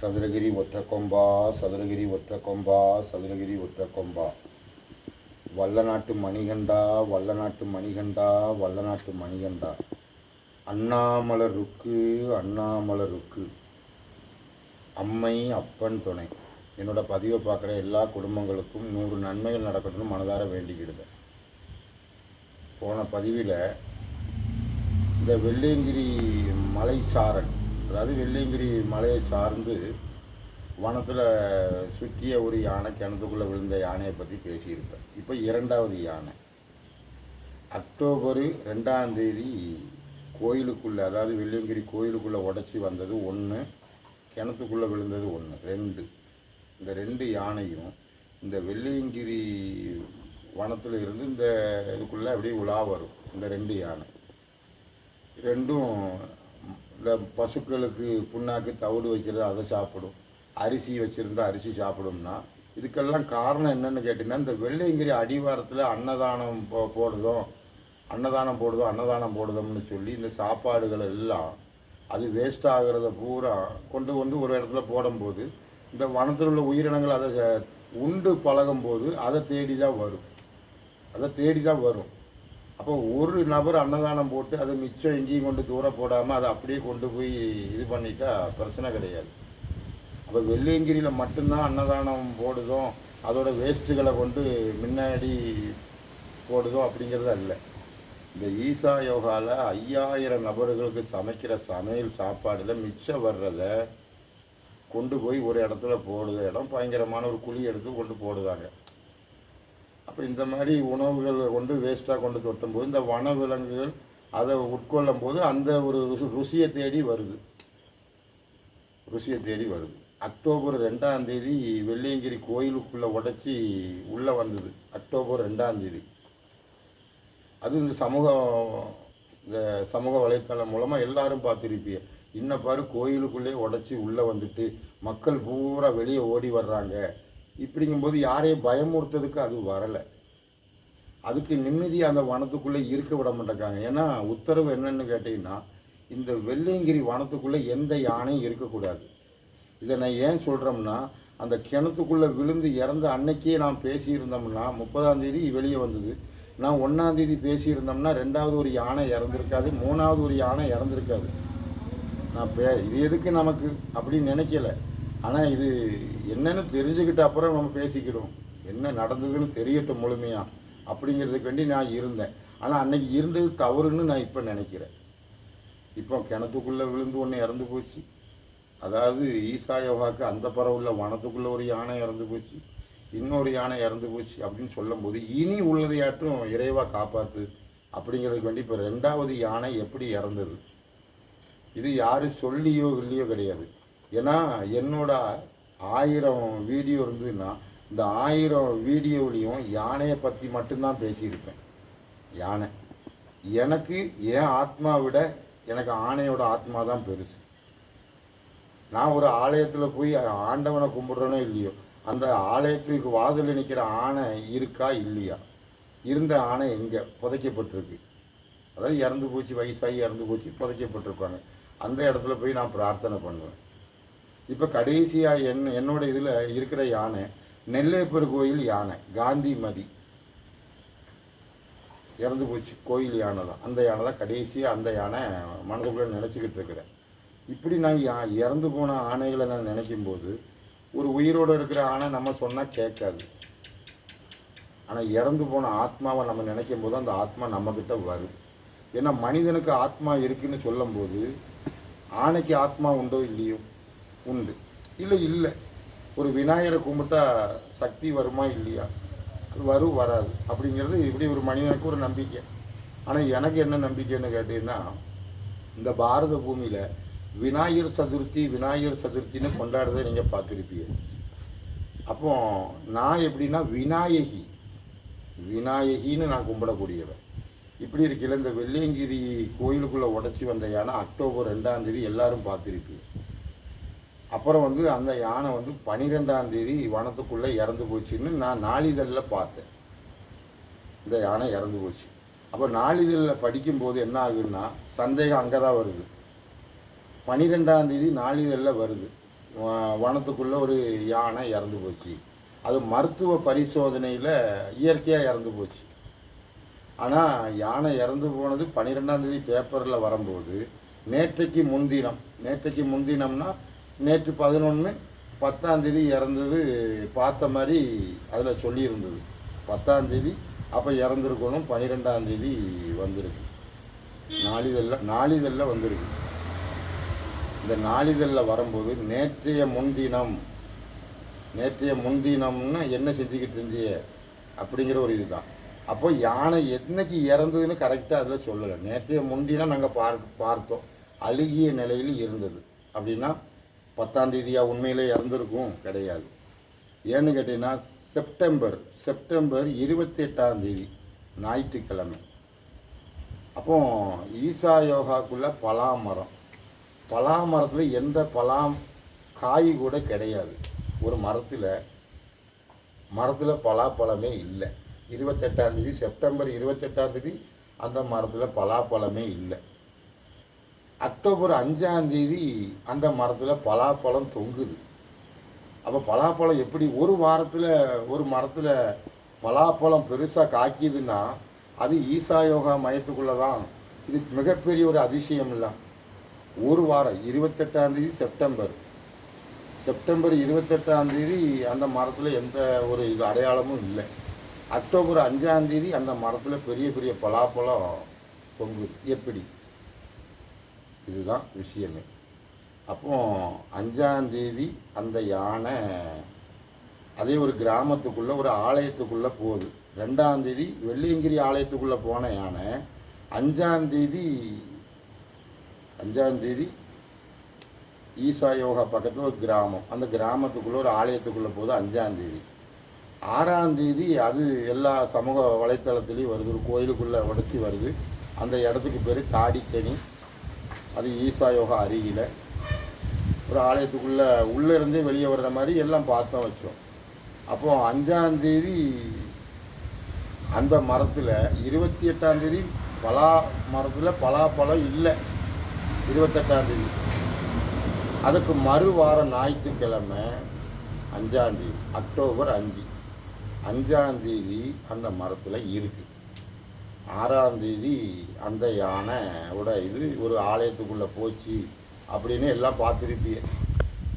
சதுரகிரி ஒற்றக்கொம்பா, சதுரகிரி ஒற்றக்கொம்பா, சதுரகிரி ஒற்றக்கொம்பா. வல்லநாட்டு மணிகண்டா, வல்லநாட்டு மணிகண்டா, வல்லநாட்டு மணிகண்டா. அண்ணாமலர் ருக்கு, அண்ணாமலர் ருக்கு. அம்மை அப்பன் துணை. என்னோட பதிவை பார்க்குற எல்லா குடும்பங்களுக்கும் 100 நன்மைகள் நடக்கணும்னு மனதார வேண்டிக்கிடுதேன். போன பதிவில் இந்த வெள்ளையங்கிரி மலை சாரல், அதாவது வெள்ளையங்கிரி மலையை சார்ந்து வனத்தில் சுற்றிய ஒரு யானை, கிணத்துக்குள்ளே விழுந்த யானையை பற்றி பேசியிருப்பேன். இப்போ 2வது யானை அக்டோபர் 2ஆம் தேதி கோயிலுக்குள்ளே, அதாவது வெள்ளையங்கிரி கோயிலுக்குள்ளே உடச்சி வந்தது 1, கிணத்துக்குள்ளே விழுந்தது 1, 2. இந்த 2 யானையும் இந்த வெள்ளையங்கிரி வனத்தில் இருந்து இந்த இதுக்குள்ளே அப்படியே உலா வரும். இந்த 2 யானை ரெண்டும் இந்த பசுக்களுக்கு புண்ணாக்கு தவிடு வைக்கிறது அதை சாப்பிடும், அரிசி வச்சுருந்தா அரிசி சாப்பிடும்னா, இதுக்கெல்லாம் காரணம் என்னென்னு கேட்டிங்கன்னா, இந்த வெள்ளையங்கிரி அடிவாரத்தில் அன்னதானம் போடுதோம்னு சொல்லி இந்த சாப்பாடுகள் எல்லாம் அது வேஸ்ட் ஆகிறத பூரா கொண்டு வந்து ஒரு இடத்துல போடும்போது இந்த வனத்தில் உள்ள உயிரினங்கள் அதை உண்டு பழகும்போது அதை தேடி தான் வரும். அப்போ ஒரு நபர் அன்னதானம் போட்டு அதை மிச்சம் எங்கேயும் கொண்டு தூரம் போடாமல் அதை அப்படியே கொண்டு போய் இது பண்ணிட்டா பிரச்சனை கிடையாது. அப்போ வெள்ளையங்கிரியில் மட்டும்தான் அன்னதானம் போடுதோம், அதோட வேஸ்ட்டுகளை கொண்டு முன்னாடி போடுதோம் அப்படிங்கிறது அல்ல. இந்த ஈசா யோகாவில் 5000 நபர்களுக்கு சமைக்கிற சமையல் சாப்பாடில் மிச்சம் வர்றதை கொண்டு போய் ஒரு இடத்துல போடுற இடம் பயங்கரமான ஒரு குழி எடுத்து கொண்டு போடுதாங்க. அப்போ இந்த மாதிரி உணவுகள் கொண்டு வேஸ்ட்டாக கொண்டு தொட்டும்போது இந்த வனவிலங்குகள் அதை உட்கொள்ளும் போது அந்த ஒரு ருசியை தேடி வருது. அக்டோபர் 2ஆம் தேதி வெள்ளையங்கிரி கோயிலுக்குள்ளே உடச்சி உள்ளே வந்தது. அக்டோபர் 2ஆம் தேதி அது இந்த சமூக வலைத்தளம் மூலமாக எல்லாரும் பார்த்துருப்பீங்க. இன்னும் பாரு, கோயிலுக்குள்ளே உடச்சி உள்ளே வந்துட்டு மக்கள் பூரா வெளியே ஓடி வர்றாங்க. இப்படிங்கும்போது யாரையும் பயமுறுத்ததுக்கு அது வரலை. அதுக்கு நிம்மதி அந்த வனத்துக்குள்ளே இருக்க விட மாட்டேங்காங்க. ஏன்னா உத்தரவு என்னன்னு கேட்டிங்கன்னா, இந்த வெள்ளையங்கிரி வனத்துக்குள்ளே எந்த யானையும் இருக்கக்கூடாது. இதை நான் ஏன் சொல்கிறோம்னா, அந்த கிணத்துக்குள்ளே விழுந்து இறந்த அன்னைக்கே நான் பேசியிருந்தோம்னா 30ஆம் தேதி வெளியே வந்தது. நான் 1ஆம் தேதி பேசியிருந்தோம்னா 2வது ஒரு யானை இறந்துருக்காது, 3வது ஒரு யானை இறந்துருக்காது. இது எதுக்கு நமக்கு அப்படின்னு நினைக்கல. ஆனால் இது என்னன்னு தெரிஞ்சுக்கிட்ட அப்புறம் நம்ம பேசிக்கிடுவோம். என்ன நடந்ததுன்னு தெரியட்டும் முழுமையாக அப்படிங்கிறதுக்கு வேண்டி நான் இருந்தேன். ஆனால் அன்னைக்கு இருந்தது தவறுன்னு நான் இப்போ நினைக்கிறேன். இப்போ கிணத்துக்குள்ளே விழுந்து ஒன்று இறந்து போச்சு. அதாவது ஈசா யோகாவுக்கு அந்த பரவுள்ள வனத்துக்குள்ளே ஒரு யானை இறந்து போச்சு, இன்னொரு யானை இறந்து போச்சு அப்படின்னு சொல்லும்போது இனி உள்ளதையாற்றும் இறைவா காப்பாற்று அப்படிங்கிறதுக்கு வேண்டி இப்போ 2வது யானை எப்படி இறந்தது, இது யாரும் சொல்லியோ இல்லையோ கிடையாது. ஏன்னா என்னோட 1000 வீடியோ இருந்ததுன்னா இந்த 1000 வீடியோவிலையும் யானையை பற்றி மட்டும்தான் பேசியிருப்பேன். யானை எனக்கு என் ஆத்மா விட எனக்கு ஆணையோட ஆத்மா தான் பெருசு. நான் ஒரு ஆலயத்தில் போய் ஆண்டவனை கும்பிட்றனோ இல்லையோ, அந்த ஆலயத்துக்கு வாதில் நிற்கிற ஆணை இருக்கா இல்லையா, இருந்த ஆணை எங்கே புதைக்கப்பட்டிருக்கு, அதாவது இறந்து போச்சு, வயசாகி இறந்து போச்சு, புதைக்கப்பட்டிருப்பாங்க. அந்த இடத்துல போய் நான் பிரார்த்தனை பண்ணுவேன். இப்போ கடைசியாக என்னோட இதில் இருக்கிற யானை நெல்லையப்பர் கோயில் யானை காந்திமதி இறந்து போச்சு, கோயில் யானை தான். அந்த யானை தான் கடைசியாக, அந்த யானை மனதுக்குள்ளே நினச்சிக்கிட்டு இருக்கிறேன். இப்படி நான் இறந்து போன ஆணைகளை நான் நினைக்கும்போது ஒரு உயிரோடு இருக்கிற ஆணை நம்ம சொன்னால் கேட்காது. ஆனால் இறந்து போன ஆத்மாவை நம்ம நினைக்கும் போது அந்த ஆத்மா நம்மக்கிட்ட வரும். ஏன்னா மனிதனுக்கு ஆத்மா இருக்குன்னு சொல்லும்போது ஆணைக்கு ஆத்மா உண்டோ இல்லையோ, உண்டு. இல்லை ஒரு விநாயகரை கும்பிட்டா சக்தி வருமா இல்லையா, அது வராது அப்படிங்கிறது இப்படி ஒரு மனிதனுக்கு ஒரு நம்பிக்கை. ஆனால் எனக்கு என்ன நம்பிக்கைன்னு கேட்டீங்கன்னா, இந்த பாரத பூமியில் விநாயகர் சதுர்த்தின்னு கொண்டாடுறதை நீங்கள் பார்த்துருப்பீங்க. அப்போ நான் எப்படின்னா விநாயகின்னு நான் கும்பிடக்கூடியவன். இப்படி இருக்கையில் இந்த வெள்ளையங்கிரி கோயிலுக்குள்ளே உடச்சி வந்த யானை அக்டோபர் 2ஆம் தேதி எல்லாரும் பார்த்துருப்பீங்க. அப்புறம் அந்த யானை 12ஆம் தேதி வனத்துக்குள்ளே இறந்து போச்சுன்னு நான் நாளிதழில் பார்த்தேன். இந்த யானை இறந்து போச்சு. அப்போ நாளிதழில் படிக்கும்போது என்ன ஆகுதுன்னா சந்தேகம் அங்கே தான் வருது. 12ஆம் தேதி நாளிதழில் வருது. வனத்துக்குள்ளே ஒரு யானை இறந்து போச்சு. அது மருத்துவ பரிசோதனையில் இயற்கையாக இறந்து போச்சு. ஆனால் யானை இறந்து போனது 12ஆம் தேதி பேப்பரில் வரும்போது நேற்றைக்கு முன்தினம்னா நேற்று 11 10ஆம் தேதி இறந்தது பார்த்த மாதிரி அதில் சொல்லியிருந்தது. 10ஆம் தேதி அப்போ இறந்துருக்கணும், 12ஆம் தேதி வந்திருக்கு. நாளிதழில் வந்திருக்கு. இந்த நாளிதழில் வரும்போது நேற்றைய முன்தினம்னு என்ன செஞ்சுக்கிட்டு இருந்திய அப்படிங்கிற ஒரு இதுதான். அப்போ யானை என்னைக்கு இறந்ததுன்னு கரெக்டாக அதில் சொல்லலை. நேற்றைய முன்தினம் நாங்கள் பார்த்தோம், அழுகிய நிலையில் இருந்தது. அப்படின்னா 10ஆம் தேதியாக உண்மையிலே இறந்துருக்கும்? கிடையாது. ஏன்னு கேட்டிங்கன்னா செப்டம்பர் 28ஆம் தேதி ஞாயிற்றுக்கிழமை. அப்போ ஈசா யோகாக்குள்ளே பலாமரத்தில் எந்த காய் கூட கிடையாது. ஒரு மரத்தில் பலாப்பழமே இல்லை. 28ஆம் தேதி செப்டம்பர் 28ஆம் தேதி அந்த மரத்தில் பலாப்பழமே இல்லை. அக்டோபர் 5ஆம் தேதி அந்த மரத்தில் பலாப்பழம் தொங்குது. அப்போ பலாப்பழம் எப்படி ஒரு மரத்தில் பலாப்பழம் பெருசாக காய்க்கிதுன்னா அது ஈசா யோகா மையத்துக்குள்ளே தான். இது மிகப்பெரிய ஒரு அதிசயம் இல்லை. ஒரு வாரம் 28ஆம் தேதி செப்டம்பர் 28ஆம் தேதி அந்த மரத்தில் எந்த ஒரு இது அடையாளமும் இல்லை. அக்டோபர் 5ஆம் தேதி அந்த மரத்தில் பெரிய பெரிய பலாப்பழம் தொங்குது. எப்படி? இதுதான் விஷயமே. அப்போ 5ஆம் தேதி அந்த யானை அதே ஒரு கிராமத்துக்குள்ளே ஒரு ஆலயத்துக்குள்ளே போகுது. 2ஆம் தேதி வெள்ளியங்கிரி ஆலயத்துக்குள்ளே போன யானை 5ஆம் தேதி ஈசா யோகா பக்கத்தில் ஒரு கிராமம், அந்த கிராமத்துக்குள்ளே ஒரு ஆலயத்துக்குள்ளே போகுது 5ஆம் தேதி. 6ஆம் தேதி அது எல்லா சமூக வலைத்தளத்துலேயும் வருது, ஒரு கோயிலுக்குள்ளே உடச்சி வருது. அந்த இடத்துக்கு பேர் தாடிக்கனி. அது ஈசா யோகா அருகில் ஒரு ஆலயத்துக்குள்ளே உள்ளேருந்தே வெளியே வர்ற மாதிரி எல்லாம் பார்த்தோம் வச்சோம். அப்போது 5ஆம் தேதி அந்த மரத்தில் 28ஆம் தேதி மரத்தில் பலாப்பழம் இல்லை. 28ஆம் தேதி அதுக்கு மறுவாரம் ஞாயிற்றுக்கிழமை 5ஆம் தேதி அக்டோபர் 5ஆம் தேதி அந்த மரத்தில் இருக்குது. 6ஆம் தேதி அந்த யானையோட இது ஒரு ஆலயத்துக்குள்ளே போச்சு அப்படின்னு எல்லாம் பார்த்துருப்பீங்க.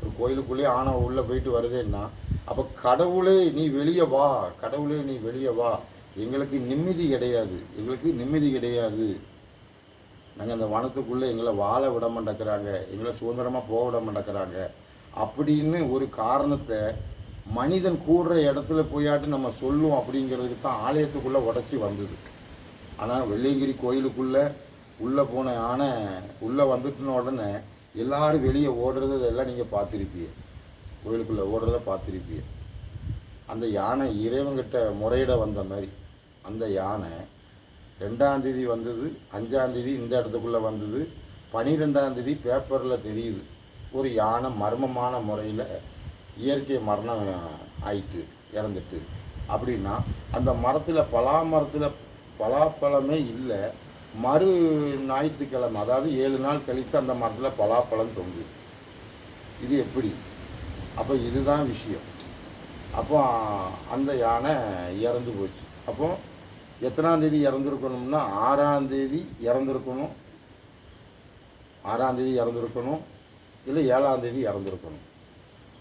ஒரு கோயிலுக்குள்ளேயே ஆனை உள்ளே போயிட்டு வருதுன்னா அப்போ கடவுளே நீ வெளியே வா, எங்களுக்கு நிம்மதி கிடையாது. நாங்கள் அந்த வனத்துக்குள்ளே எங்களை வாழ விட மாட்டேங்கிறாங்க, எங்களை சுதந்திரமாக போக விட மாட்டேங்கிறாங்க அப்படின்னு ஒரு காரணத்தை மனிதன் கூடுற இடத்துல போயாட்டு நம்ம சொல்லுவோம். அப்படிங்கிறதுக்கு தான் ஆலயத்துக்குள்ளே உடச்சி வந்தது. ஆனால் வெள்ளியங்கிரி கோயிலுக்குள்ளே உள்ளே போன யானை உள்ளே வந்துட்டுன உடனே எல்லோரும் வெளியே ஓடுறது இதெல்லாம் நீங்கள் பார்த்துருப்பீங்க. கோயிலுக்குள்ளே ஓடுறத பார்த்துருப்பீங்க. அந்த யானை இறைவங்கிட்ட முறையிட வந்த மாதிரி அந்த யானை 2ஆம் தேதி வந்தது, 5ஆம் தேதி இந்த இடத்துக்குள்ளே வந்தது, 12ஆம் தேதி பேப்பரில் தெரியுது ஒரு யானை மர்மமான முறையில் இயற்கை மரணம் ஆயிட்டு இறந்துட்டு. அப்படின்னா அந்த மரத்தில் பலாப்பழமே இல்லை. மறு ஞாயிற்றுக்கிழமை அதாவது 7 நாள் கழித்து அந்த மரத்தில் பலாப்பழம் தொங்குது. இது எப்படி? அப்போ இதுதான் விஷயம். அப்போ அந்த யானை இறந்து போச்சு. அப்போ எத்தனாம் தேதி இறந்துருக்கணும்னா 6ஆம் தேதி இறந்துருக்கணும், இல்லை 7ஆம் தேதி இறந்துருக்கணும்.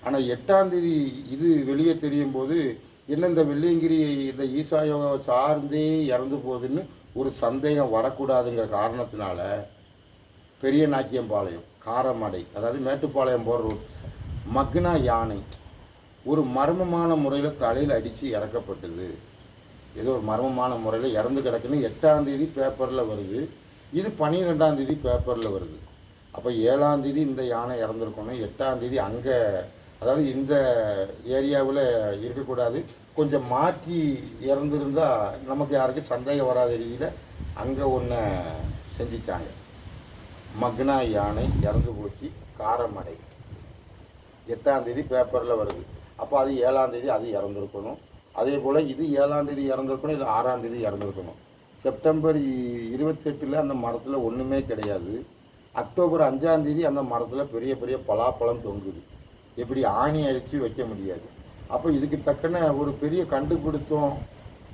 ஆனால் 8ஆம் தேதி இது வெளியே தெரியும் போது என்ன இந்த வெள்ளியங்கிரி இந்த ஈசா யோகாவை சார்ந்தே இறந்து போகுதுன்னு ஒரு சந்தேகம் வரக்கூடாதுங்கிற காரணத்தினால பெரிய நாக்கியம்பாளையம் காரமடை அதாவது மேட்டுப்பாளையம் போகிற ரோட் மக்னா யானை ஒரு மர்மமான முறையில் தலையில் அடித்து இறக்கப்பட்டது. ஏதோ ஒரு மர்மமான முறையில் இறந்து கிடக்குன்னு 8ஆம் தேதி பேப்பரில் வருது. இது 12ஆம் தேதி பேப்பரில் வருது. அப்போ 7ஆம் தேதி இந்த யானை இறந்துருக்கணும், 8ஆம் தேதி அங்கே அதாவது இந்த ஏரியாவில் இருக்கக்கூடாது, கொஞ்சம் மாற்றி இறந்துருந்தால் நமக்கு யாருக்கும் சந்தேகம் வராத ரீதியில் அங்கே ஒன்று செஞ்சிட்டாங்க. மக்னா யானை இறந்து போச்சு காரமடை 8ஆம் தேதி பேப்பரில் வருது. அப்போ அது 7ஆம் தேதி அது இறந்துருக்கணும். அதே போல் இது 7ஆம் தேதி இறந்துருக்கணும், இது 6ஆம் தேதி இறந்துருக்கணும். செப்டம்பர் 28 அந்த மரத்தில் ஒன்றுமே கிடையாது. அக்டோபர் 5ஆம் தேதி அந்த மரத்தில் பெரிய பெரிய பலாப்பழம் தொங்குது. எப்படி ஆணி அடித்து வைக்க முடியாது. அப்போ இதுக்கு தக்கன ஒரு பெரிய கண்டுபிடித்தோம்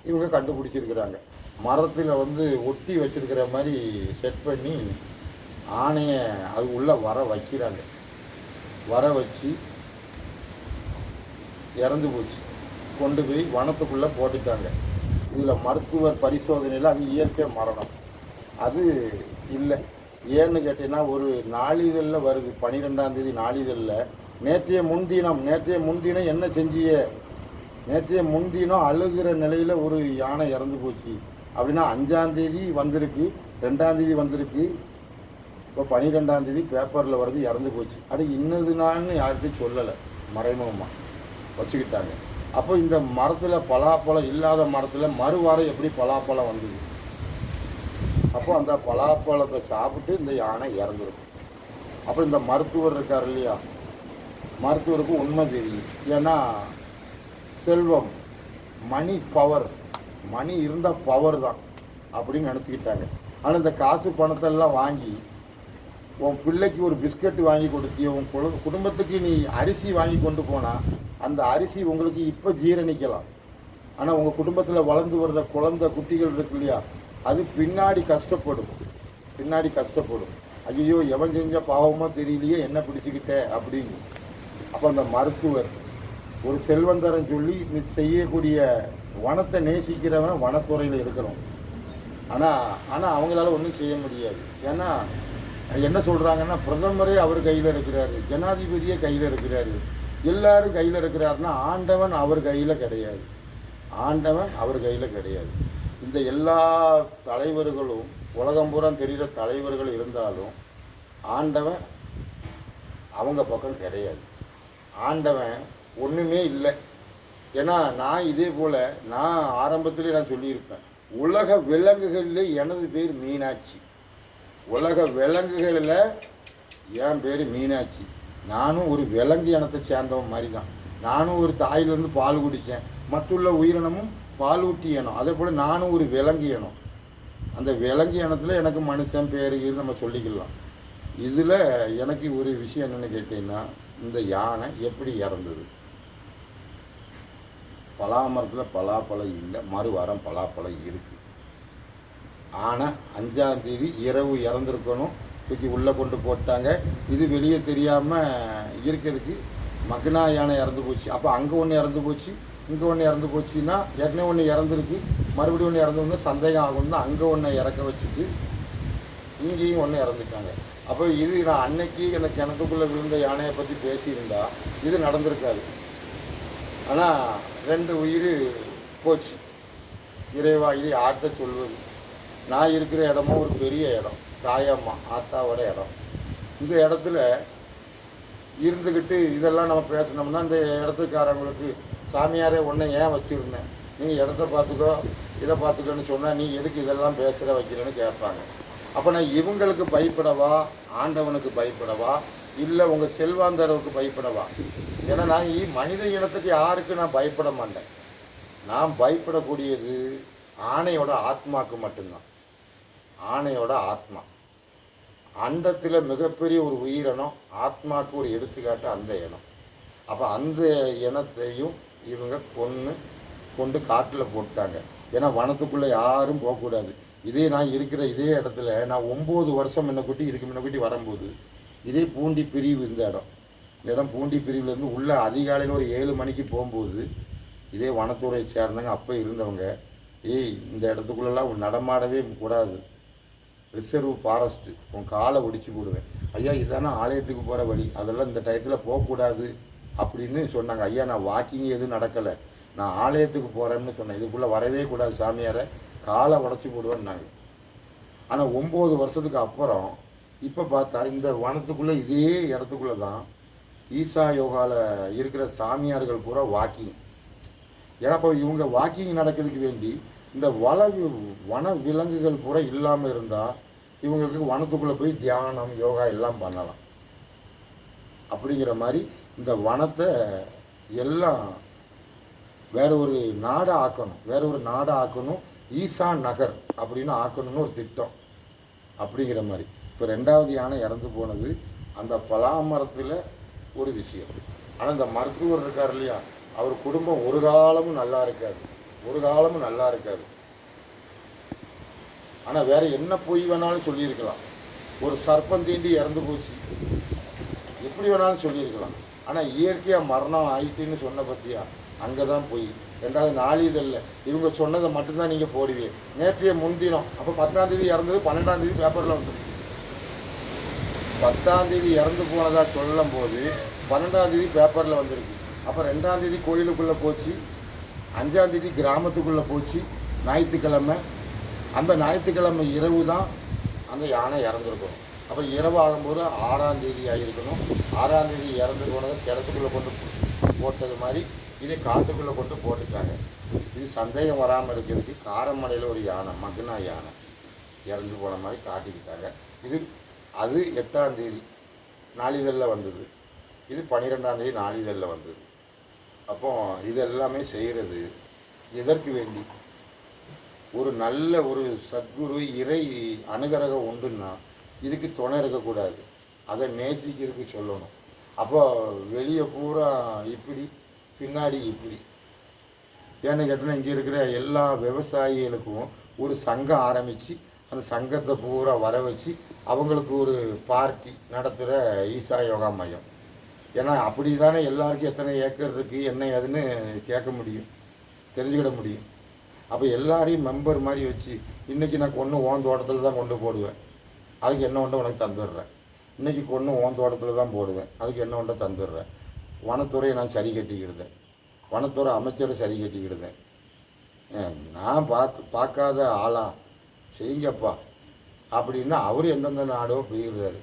இவங்க கண்டுபிடிச்சிருக்கிறாங்க. மரத்தில் வந்து ஒட்டி வச்சிருக்கிற மாதிரி செட் பண்ணி ஆணையை அது உள்ளே வர வைக்கிறாங்க. வர வச்சு இறந்து போச்சு. கொண்டு போய் வனத்துக்குள்ளே போட்டுட்டாங்க. இதில் மருத்துவர் பரிசோதனையில் அது இயற்கை மரணம் அது இல்லை. ஏன்னு கேட்டீங்கன்னா ஒரு நாளிதழில் வருது, 12ஆம் தேதி நாளிதழில், நேற்றைய முன்தினம் என்ன செஞ்சிய, நேற்றைய முன்தினம் அழுகிற நிலையில் ஒரு யானை இறந்து போச்சு அப்படின்னா 5ஆம் தேதி வந்திருக்கு, 2ஆம் தேதி வந்திருக்கு, இப்போ 12ஆம் தேதி பேப்பரில் வருது இறந்து போச்சு. அது இன்னதுனான்னு யார்கிட்டையும் சொல்லலை, மறைமுகமாக வச்சுக்கிட்டாங்க. அப்போ இந்த மரத்தில் பலாப்பழம் இல்லாத மரத்தில் மறுவாரம் எப்படி பலாப்பழம் வந்தது? அப்போ அந்த பலாப்பழத்தை சாப்பிட்டு இந்த யானை இறந்துருக்கும். அப்போ இந்த மருத்துவர் இருக்கார் இல்லையா, மருத்துவருக்கு உண்மை தெரியும். ஏன்னா செல்வம், மணி பவர், மணி இருந்தால் பவர் தான் அப்படின்னு நினச்சிக்கிட்டாங்க. ஆனால் இந்த காசு பணத்தெல்லாம் வாங்கி உன் பிள்ளைக்கு ஒரு பிஸ்கட் வாங்கி கொடுத்திய, உன் குடும்பத்துக்கு நீ அரிசி வாங்கி கொண்டு போனால் அந்த அரிசி உங்களுக்கு இப்போ ஜீரணிக்கலாம். ஆனால் உங்கள் குடும்பத்தில் வளர்ந்து வர்ற குழந்தை குட்டிகள் இருக்கு இல்லையா, அது பின்னாடி கஷ்டப்படும். ஐயோ எவன் செஞ்ச பாவமாக தெரியலையே என்ன பிடிச்சிக்கிட்ட அப்படின்னு. அப்போ அந்த மருத்துவர் ஒரு செல்வந்தரன் சொல்லி செய்யக்கூடிய வனத்தை நேசிக்கிறவன் வனத்துறையில் இருக்கிறோம். ஆனால் அவங்களால ஒன்றும் செய்ய முடியாது. ஏன்னா என்ன சொல்கிறாங்கன்னா பிரதமரே அவர் கையில் இருக்கிறாரு, ஜனாதிபதியே கையில் இருக்கிறாரு, எல்லாரும் கையில் இருக்கிறாருன்னா ஆண்டவன் அவர் கையில் கிடையாது. இந்த எல்லா தலைவர்களும் உலகம் பூரா தெரிகிற தலைவர்கள் இருந்தாலும் ஆண்டவன் அவங்க பக்கம் கிடையாது. ஆண்டவன் ஒன்றுமே இல்லை. ஏன்னா நான் இதே போல் நான் ஆரம்பத்திலே நான் சொல்லியிருப்பேன், உலக விலங்குகளில் எனது பேர் மீனாட்சி. உலக விலங்குகளில் என் பேர் மீனாட்சி. நானும் ஒரு விலங்கு இனத்தை சேர்ந்தவன் மாதிரி தான். நானும் ஒரு தாயிலிருந்து பால் குடித்தேன். மற்றுள்ள உயிரினமும் பால் ஊட்டி இனம். அதே போல் நானும் ஒரு விலங்கு இனம். அந்த விலங்கு இனத்தில் எனக்கு மனுஷன் பேர் நம்ம சொல்லிக்கலாம். இதில் எனக்கு ஒரு விஷயம் என்னென்னு கேட்டிங்கன்னா, இந்த யானை எப்படி இறந்தது? பலாமரத்தில் பலாப்பழம் இல்லை, மறுவாரம் பலாப்பழம் இருக்குது. ஆனால் 5ஆம் தேதி இரவு இறந்துருக்கணும், தூக்கி உள்ளே கொண்டு போட்டாங்க. இது வெளியே தெரியாமல் இருக்கிறதுக்கு மக்னா யானை இறந்து போச்சு. அப்போ அங்கே ஒன்று இறந்து போச்சு, இங்கே ஒன்று இறந்து போச்சுன்னா ஏற்கனவே ஒன்று இறந்துருக்கு, மறுபடியும் ஒன்று இறந்து சந்தேகம் ஆகும் தான் அங்கே ஒன்று இறக்க வச்சுட்டு இங்கேயும் ஒன்று இறந்துட்டாங்க. அப்போ இது நான் அன்னைக்கு எனக்கு கிணத்துக்குள்ளே விழுந்த யானையை பற்றி பேசியிருந்தா இது நடந்திருக்காது. ஆனால் 2 உயிர் போச்சு. இறைவா இது யார்கிட்ட சொல்வது? நான் இருக்கிற இடமும் ஒரு பெரிய இடம், தாயம்மா ஆத்தாவோட இடம். இந்த இடத்துல இருந்துக்கிட்டு இதெல்லாம் நம்ம பேசினோம்னா இந்த இடத்துக்காரங்களுக்கு சாமியாரே ஒன்றை ஏன் வச்சுருந்தேன், நீங்கள் இடத்த பார்த்துக்கோ இதை பார்த்துக்கோன்னு சொன்னால் நீ எதுக்கு இதெல்லாம் பேசுகிற வைக்கிறேன்னு கேட்பாங்க. அப்போ நான் இவங்களுக்கு பயப்படவா, ஆண்டவனுக்கு பயப்படவா, இல்லை உங்கள் செல்வாந்தரவுக்கு பயப்படவா? ஏன்னா நான் மனித இனத்துக்கு யாருக்கு நான் பயப்பட மாட்டேன். நான் பயப்படக்கூடியது ஆணையோட ஆத்மாவுக்கு மட்டும்தான். ஆணையோட ஆத்மா அண்டத்தில் மிகப்பெரிய ஒரு உயிரினம், ஆத்மாவுக்கு ஒரு எடுத்துக்காட்டு அந்த இனம். அப்போ அந்த இனத்தையும் இவங்க கொண்டு காட்டில் போட்டாங்க. ஏன்னா வனத்துக்குள்ளே யாரும் போகக்கூடாது. நான் இருக்கிற இதே இடத்துல நான் 9 வருஷம் இதுக்கு முன்னக்கூட்டி வரும்போது இதே பூண்டி பிரிவு, இந்த இடம் பூண்டி பிரிவுலேருந்து உள்ள அதிகாலையில் ஒரு 7 மணிக்கு போகும்போது இதே வனத்துறையை சேர்ந்தவங்க அப்போ இருந்தவங்க, இந்த இடத்துக்குள்ளெல்லாம் நடமாடவே கூடாது, ரிசர்வ் ஃபாரஸ்ட்டு, உன் காலை ஒடிச்சு போடுவேன், ஐயா இதானே ஆலயத்துக்கு போகிற வழி, அதெல்லாம் இந்த டயத்தில் போகக்கூடாது அப்படின்னு சொன்னாங்க. ஐயா நான் வாக்கிங் எதுவும் நடக்கலை, நான் ஆலயத்துக்கு போகிறேன்னு சொன்னேன், இதுக்குள்ளே வரவே கூடாது சாமியாரை, காலை உடச்சி போடுவேன்னாங்க. ஆனால் 9 வருஷத்துக்கு அப்புறம் இப்போ பார்த்தா இந்த வனத்துக்குள்ளே இதே இடத்துக்குள்ளே தான் ஈசா யோகாவில் இருக்கிற சாமியார்கள் பூரா வாக்கிங். ஏன்னா இப்போ இவங்க வாக்கிங் நடக்கிறதுக்கு வேண்டி இந்த வன விலங்குகள் பூரா இல்லாமல் இருந்தால் இவங்களுக்கு வனத்துக்குள்ளே போய் தியானம் யோகா எல்லாம் பண்ணலாம். அப்படிங்கிற மாதிரி இந்த வனத்தை எல்லாம் வேற ஒரு நாடை ஆக்கணும், ஈசா நகர் அப்படின்னு ஆக்கணும்னு ஒரு திட்டம். அப்படிங்கிற மாதிரி இப்போ 2வது யானை இறந்து போனது அந்த பலாமரத்தில் ஒரு விஷயம். ஆனால் இந்த மருத்துவர் இருக்கார் இல்லையா, அவர் குடும்பம் ஒரு காலமும் நல்லா இருக்காது, ஒரு காலமும் நல்லா இருக்காது. ஆனால் வேற என்ன பொய் வேணாலும் சொல்லியிருக்கலாம். ஒரு சர்ப்பம் தீண்டி இறந்து போச்சு, எப்படி வேணாலும் சொல்லியிருக்கலாம். ஆனால் இயற்கையாக மரணம் ஆயிட்டுன்னு சொன்ன பற்றியா, அங்கே தான் போய். ரெண்டாவது நாளிதழில் இவங்க சொன்னதை மட்டும்தான் நீங்கள் போடுவீங்க. நேற்றைய முன்தினம் அப்போ 10ஆம் தேதி இறந்தது, 12ஆம் தேதி பேப்பரில் வந்துருக்கு. 10ஆம் தேதி இறந்து போனதா சொல்லும் போது 12ஆம் தேதி பேப்பரில் வந்திருக்கு. அப்போ 2ஆம் தேதி கோயிலுக்குள்ளே போச்சு, 5ஆம் தேதி கிராமத்துக்குள்ளே போச்சு, ஞாயிற்றுக்கிழமை. அந்த ஞாயிற்றுக்கிழமை இரவு தான் அந்த யானை இறந்துருக்கணும். அப்போ இரவு ஆகும்போது 6ஆம் தேதி ஆகியிருக்கணும். 6ஆம் தேதி இறந்து போனதை கிணத்துக்குள்ளே கொண்டு போட்டது மாதிரி இதை காட்டுக்குள்ளே கொண்டு போட்டுட்டாங்க. இது சந்தேகம் வராமல் இருக்கிறதுக்கு காரமடையில் ஒரு யானை, மக்னா யானை இறந்து போன மாதிரி காட்டிக்கிட்டாங்க. இது அது 8ஆம் தேதி நாளிதழில் வந்தது, இது 12ஆம் தேதி நாளிதழில் வந்தது. அப்போ இது எல்லாமே செய்கிறது எதற்கு வேண்டி? ஒரு நல்ல ஒரு சத்குரு இறை அனுகிரகம் உண்டுன்னா இதுக்கு துணை இருக்கக்கூடாது, அதை நேசிக்கிறதுக்கு சொல்லணும். அப்போ வெளியே பூரா இப்படி, பின்னாடி இப்படி. ஏன்னு கேட்டால் இங்கே இருக்கிற எல்லா விவசாயிகளுக்கும் ஒரு சங்கம் ஆரம்பித்து அந்த சங்கத்தை பூரா வர வச்சு அவங்களுக்கு ஒரு பார்ட்டி நடத்துகிற ஈசா யோகா மையம். ஏன்னா அப்படி தானே எல்லாருக்கும் எத்தனை ஏக்கர் இருக்குது என்ன ஏதுன்னு கேட்க முடியும், தெரிஞ்சுக்கிட முடியும். அப்போ எல்லாரையும் மெம்பர் மாதிரி வச்சு, இன்றைக்கி நான் கொன்று ஓன் தோட்டத்தில் தான் கொண்டு போடுவேன், அதுக்கு என்ன ஒன்றை உனக்கு தந்துடுறேன். இன்றைக்கி கொன்று ஓன் தோட்டத்தில் தான் போடுவேன், அதுக்கு என்ன ஒன்றை தந்துடுறேன். வனத்துறையை நான் சரி கட்டிக்கிடுதேன், வனத்துறை அமைச்சரை சரி கட்டிக்கிடுதேன். நான் பார்க்காத ஆளா செய்யுங்கப்பா அப்படின்னா அவர் எந்தெந்த நாடோ போயிடுறாரு.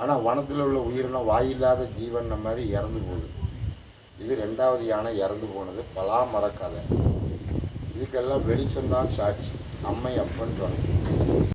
ஆனால் வனத்தில் உள்ள உயிரினம் வாயில்லாத ஜீவன் மாதிரி இறந்து போகுது. இது 2வது யானை இறந்து போனது பலாமர கதை. இதுக்கெல்லாம் வெளிச்சம்தான் சாட்சி. அம்மை அப்பன் சொன்ன